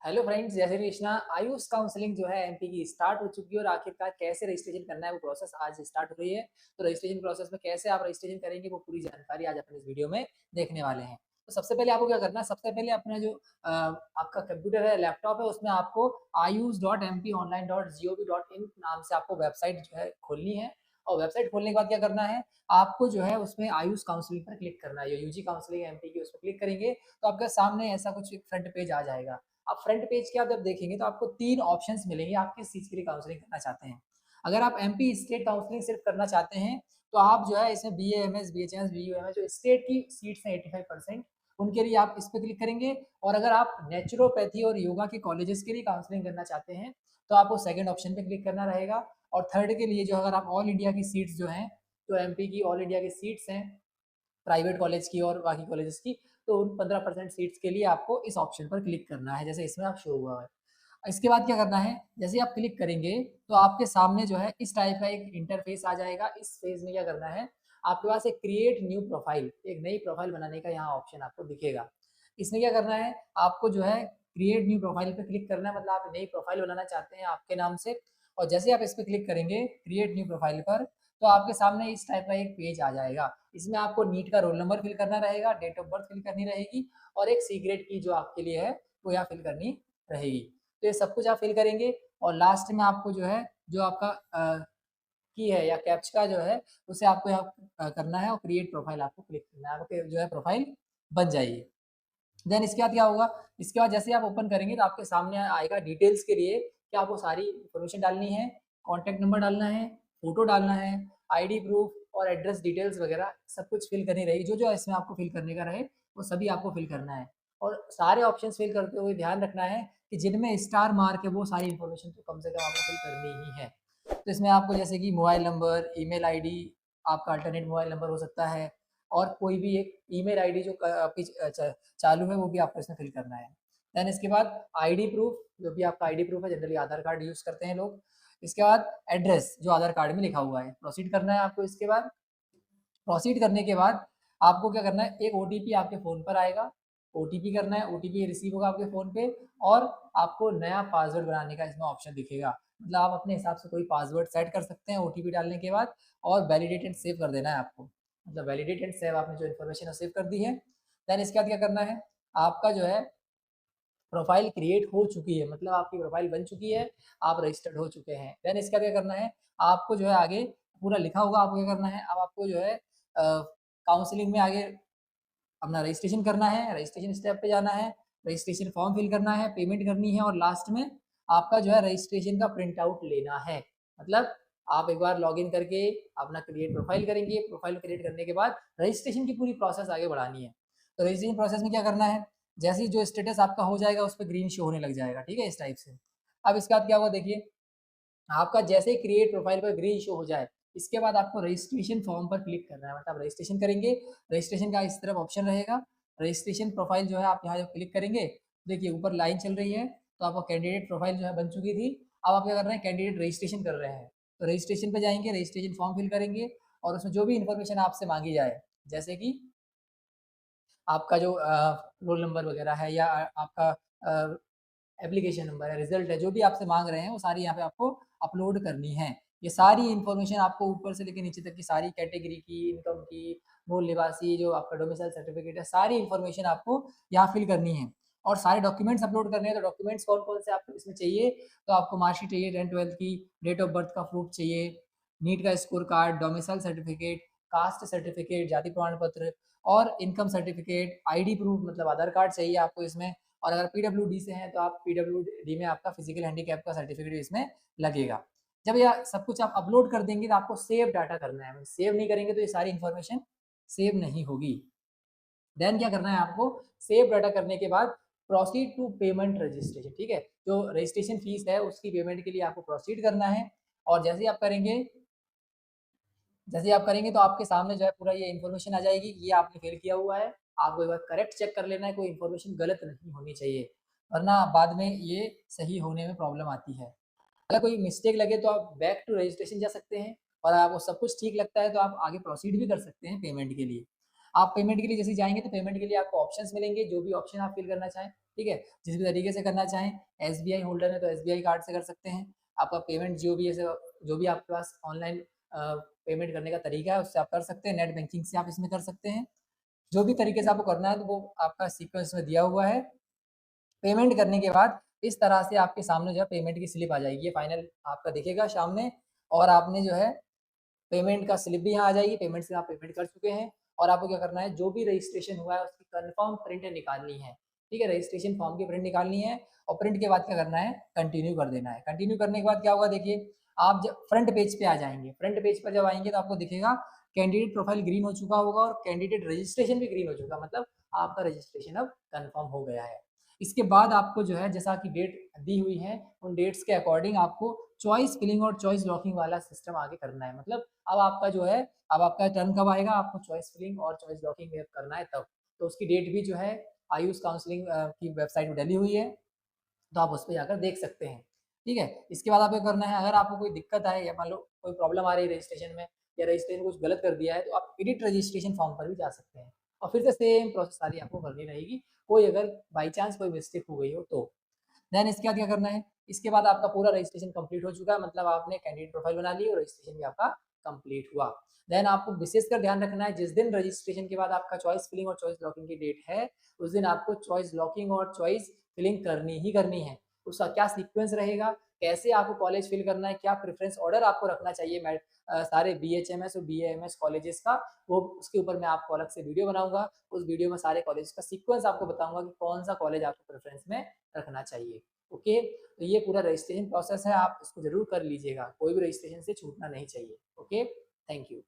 Hello friends, जय Shri Krishna. Ayush counselling जो है एमपी की स्टार्ट हो चुकी है और आखिरकार कैसे रजिस्ट्रेशन करना है वो प्रोसेस आज स्टार्ट हो रही है। तो रजिस्ट्रेशन प्रोसेस में कैसे आप रजिस्ट्रेशन करेंगे वो पूरी जानकारी आज अपने इस वीडियो में देखने वाले हैं। तो सबसे पहले आपको क्या करना है, सबसे पहले अपना जो आपका कंप्यूटर है, लैपटॉप है, उसमें आपको ayush.mponline.gov.in नाम से आपको वेबसाइट जो है खोलनी है। और वेबसाइट खोलने के बाद क्या करना है, आपको जो है उसमें आयुष काउंसलिंग पर क्लिक करना है। यूजी काउंसलिंग एमपी की उस पर क्लिक करेंगे तो आपके सामने ऐसा कुछ फ्रंट पेज आ जाएगा। आप फ्रंट पेज के आप जब देखेंगे तो आपको 3 ऑप्शंस मिलेंगे, आप किस चीज़ के लिए काउंसलिंग करना चाहते हैं। अगर आप एमपी स्टेट काउंसलिंग सिर्फ करना चाहते हैं, तो आप जो है इसमें बीएएमएस, बीएचएमएस, बीयूएमएस जो स्टेट की सीट्स हैं 85%, उनके लिए आप इस पे क्लिक करेंगे। और अगर आप नेचुरोपैथी और योगा के कॉलेजेस के लिए काउंसलिंग करना चाहते हैं, तो आपको सेकंड ऑप्शन पे क्लिक करना रहेगा। और थर्ड के लिए जो अगर आप ऑल इंडिया की सीट्स जो हैं, तो एमपी की ऑल इंडिया की सीट्स हैं प्राइवेट कॉलेज की और बाकी कॉलेजेस की, तो उन 15% सीट्स के लिए आपको इस ऑप्शन पर क्लिक करना है, जैसे इसमें आप शो हुआ है। इसके बाद क्या करना है, जैसे आप क्लिक करेंगे तो आपके सामने जो है इस टाइप का एक इंटरफेस आ जाएगा। इस फेज में क्या करना है, आपके पास एक क्रिएट न्यू प्रोफाइल, एक नई प्रोफाइल बनाने का यहाँ ऑप्शन आपको दिखेगा। इसमें क्या करना है, आपको जो है क्रिएट न्यू प्रोफाइल पे क्लिक करना है, मतलब आप नई प्रोफाइल बनाना चाहते हैं आपके नाम से। और जैसे आप इस पे क्लिक करेंगे क्रिएट न्यू प्रोफाइल पर, तो आपके सामने इस टाइप का एक पेज आ जाएगा। इसमें आपको नीट का रोल नंबर फिल करना रहेगा, डेट ऑफ बर्थ फिल करनी रहेगी, और एक सीक्रेट की जो आपके लिए है वो यहाँ फिल करनी रहेगी। तो ये सब कुछ आप फिल करेंगे और लास्ट में आपको जो है, जो आपका की है या कैप्चा जो है, उसे आपको यहाँ करना है और क्रिएट प्रोफाइल आपको क्लिक करना है, आपको जो है प्रोफाइल बन जाएगी। देन इसके बाद क्या होगा, इसके बाद जैसे आप ओपन करेंगे तो आपके सामने आएगा डिटेल्स के लिए कि आपको सारी इन्फॉर्मेशन डालनी है, कॉन्टैक्ट नंबर डालना है, फोटो डालना है, आईडी प्रूफ और एड्रेस डिटेल्स वगैरह सब कुछ फिल करनी रहेगी। जो जो इसमें आपको फिल करने का रहे वो सभी आपको फिल करना है। और सारे ऑप्शंस फिल करते हुए ध्यान रखना है कि जिनमें स्टार मार्क है वो सारी इन्फॉर्मेशन तो कम से कम आपको फिल करनी ही है। तो इसमें आपको जैसे कि मोबाइल नंबर, ईमेल आईडी, आपका अल्टरनेट मोबाइल नंबर हो सकता है, और कोई भी एक ईमेल आईडी जो आपकी चालू है वो भी आपको इसमें फिल करना है। देन इसके बाद आईडी प्रूफ, जो भी आपका आईडी प्रूफ है, जनरली आधार कार्ड यूज़ करते हैं लोग। इसके बाद एड्रेस जो आधार कार्ड में लिखा हुआ है, प्रोसीड करना है आपको। इसके बाद प्रोसीड करने के बाद आपको क्या करना है, एक ओटीपी आपके फ़ोन पर आएगा, ओटीपी करना है, ओटीपी रिसीव होगा आपके फ़ोन पे। और आपको नया पासवर्ड बनाने का इसमें ऑप्शन दिखेगा, मतलब आप अपने हिसाब से कोई पासवर्ड सेट कर सकते हैं ओटीपी डालने के बाद, और वैलिडेट एंड सेव कर देना है आपको। मतलब वैलिडेट एंड सेव, आपने जो इन्फॉर्मेशन है सेव कर दी है। देन इसके बाद क्या करना है, आपका जो है प्रोफाइल क्रिएट हो चुकी है, मतलब आपकी प्रोफाइल बन चुकी है, आप रजिस्टर्ड हो चुके हैं। देन इसका क्या करना है, आपको जो है आगे पूरा लिखा होगा, आपको क्या करना है, अब आपको जो है काउंसलिंग में आगे अपना रजिस्ट्रेशन करना है, रजिस्ट्रेशन स्टेप पे जाना है, रजिस्ट्रेशन फॉर्म फिल करना है, पेमेंट करनी है, और लास्ट में आपका जो है रजिस्ट्रेशन का प्रिंट आउट लेना है। मतलब आप एक बार लॉगिन करके अपना क्रिएट प्रोफाइल करेंगे, प्रोफाइल क्रिएट करने के बाद रजिस्ट्रेशन की पूरी प्रोसेस आगे बढ़ानी है। तो रजिस्ट्रेशन प्रोसेस में क्या करना है, जैसे ही जो स्टेटस आपका हो जाएगा उस पर ग्रीन शो होने लग जाएगा, ठीक है, इस टाइप से। अब इसके बाद क्या हुआ देखिए, आपका जैसे ही क्रिएट प्रोफाइल पर ग्रीन शो हो जाए, इसके बाद आपको रजिस्ट्रेशन फॉर्म पर क्लिक करना है, मतलब रजिस्ट्रेशन करेंगे। रजिस्ट्रेशन का इस तरफ ऑप्शन रहेगा, रजिस्ट्रेशन प्रोफाइल जो है आप यहाँ जब क्लिक करेंगे, देखिए ऊपर लाइन चल रही है, तो आपका कैंडिडेट प्रोफाइल जो है बन चुकी थी। अब आप क्या कर रहे हैं, कैंडिडेट रजिस्ट्रेशन कर रहे हैं, तो रजिस्ट्रेशन पे जाएंगे, रजिस्ट्रेशन फॉर्म फिल करेंगे, और उसमें जो भी इन्फॉर्मेशन आपसे मांगी जाए, जैसे कि आपका जो रोल नंबर वगैरह है, या आपका एप्लीकेशन नंबर है, रिजल्ट है, जो भी आपसे मांग रहे हैं वो सारी यहाँ पे आपको अपलोड करनी है। ये सारी इन्फॉर्मेशन आपको ऊपर से लेके नीचे तक की सारी कैटेगरी की, इनकम की, मूल निवासी, जो आपका डोमिसाइल सर्टिफिकेट है, सारी इन्फॉर्मेशन आपको यहाँ फिल करनी है। और सारे डॉक्यूमेंट्स अपलोड करने हैं, तो डॉक्यूमेंट्स कौन कौन से आपको इसमें चाहिए, तो आपको मार्कशीट चाहिए 10th-12th की, डेट ऑफ बर्थ का प्रूफ चाहिए, नीट का score card, domicile certificate, caste certificate, जाति प्रमाण पत्र, और इनकम सर्टिफिकेट, आईडी प्रूफ मतलब आधार कार्ड चाहिए आपको इसमें। और अगर पीडब्ल्यूडी से हैं तो आप पीडब्ल्यूडी में आपका फिजिकल हैंडीकैप का सर्टिफिकेट इसमें लगेगा। जब यह सब कुछ आप अपलोड कर देंगे तो आपको सेव डाटा करना है, सेव नहीं करेंगे तो ये सारी इन्फॉर्मेशन सेव नहीं होगी। देन क्या करना है आपको, सेव डाटा करने के बाद प्रोसीड टू पेमेंट रजिस्ट्रेशन, ठीक है, जो रजिस्ट्रेशन फीस है उसकी पेमेंट के लिए आपको प्रोसीड करना है। और जैसे ही आप करेंगे तो आपके सामने जो है पूरा ये इन्फॉर्मेशन आ जाएगी, ये आपने फिल किया हुआ है। आपको एक बार करेक्ट चेक कर लेना है, कोई इन्फॉर्मेशन गलत नहीं होनी चाहिए, वरना बाद में ये सही होने में प्रॉब्लम आती है। अगर कोई मिस्टेक लगे तो आप बैक टू रजिस्ट्रेशन जा सकते हैं, और आपको सब कुछ ठीक लगता है तो आप आगे प्रोसीड भी कर सकते हैं पेमेंट के लिए। आप पेमेंट के लिए जैसे जाएँगे तो पेमेंट के लिए आपको ऑप्शंस मिलेंगे, जो भी ऑप्शन आप फिल करना चाहें। ठीक है? जिस भी तरीके से करना चाहें, एसबीआई होल्डर है तो एसबीआई कार्ड से कर सकते हैं। आपका पेमेंट जो भी आपके पास ऑनलाइन पेमेंट करने का तरीका है उससे आप कर सकते हैं, नेट बैंकिंग से आप इसमें कर सकते हैं। जो भी तरीके से आपको करना है तो वो आपका सीक्वेंस में दिया हुआ है। पेमेंट करने के बाद इस तरह से आपके सामने जो है पेमेंट की स्लिप आ जाएगी, ये फाइनल आपका दिखेगा सामने और आपने जो है पेमेंट का स्लिप भी यहाँ आ जाएगी, पेमेंट से आप पेमेंट कर चुके हैं और आपको क्या करना है, जो भी रजिस्ट्रेशन हुआ है उसकी कन्फर्म प्रिंट निकालनी है, ठीक है? रजिस्ट्रेशन फॉर्म की प्रिंट निकालनी है और प्रिंट के बाद क्या करना है, कंटिन्यू कर देना है। कंटिन्यू करने के बाद क्या होगा देखिए, आप जब फ्रंट पेज पे आ जाएँगे, फ्रंट पेज पर जब आएँगे तो आपको दिखेगा कैंडिडेट प्रोफाइल ग्रीन हो चुका होगा और कैंडिडेट रजिस्ट्रेशन भी ग्रीन हो चुका है, मतलब आपका रजिस्ट्रेशन अब कन्फर्म हो गया है। इसके बाद आपको जो है जैसा कि डेट दी हुई है, उन डेट्स के अकॉर्डिंग आपको चॉइस फिलिंग और चॉइस लॉकिंग वाला सिस्टम आगे करना है। मतलब अब आपका जो है, अब आपका टर्न कब आएगा, आपको चॉइस फिलिंग और चॉइस लॉकिंग जब करना है तब। तो उसकी डेट भी जो है आयुष काउंसलिंग की वेबसाइट में डली हुई है, तो आप उस पे जाकर देख सकते हैं। ठीक है? इसके बाद आपको करना है, अगर आपको कोई दिक्कत आए या मान लो कोई प्रॉब्लम आ रही है रजिस्ट्रेशन में या रजिस्ट्रेशन कुछ गलत कर दिया है, तो आप एडिट रजिस्ट्रेशन फॉर्म पर भी जा सकते हैं और फिर से सेम प्रोसेस सारी आपको करनी रहेगी। कोई अगर बाय चांस कोई मिस्टेक हो गई हो तो। देन इसके बाद क्या करना है, इसके बाद आपका पूरा रजिस्ट्रेशन कंप्लीट हो चुका है, मतलब आपने कैंडिडेट प्रोफाइल बना ली और रजिस्ट्रेशन भी आपका कंप्लीट हुआ। देन आपको विशेषकर ध्यान रखना है, जिस दिन रजिस्ट्रेशन के बाद आपका चॉइस फिलिंग और चॉइस लॉकिंग की डेट है, उस दिन आपको चॉइस लॉकिंग और चॉइस फिलिंग करनी ही करनी है। उसका क्या सीक्वेंस रहेगा, कैसे आपको कॉलेज फिल करना है, क्या प्रेफ़रेंस ऑर्डर आपको रखना चाहिए सारे बीएचएमएस और बीएएमएस कॉलेजेस का, वो उसके ऊपर मैं आपको अलग से वीडियो बनाऊँगा। उस वीडियो में सारे कॉलेज का सीक्वेंस आपको बताऊँगा कि कौन-सा कॉलेज आपको प्रेफ़रेंस में रखना चाहिए। ओके? तो ये पूरा रजिस्ट्रेशन प्रोसेस है, आप इसको ज़रूर कर लीजिएगा। कोई भी रजिस्ट्रेशन से छूटना नहीं चाहिए। ओके? Thank you.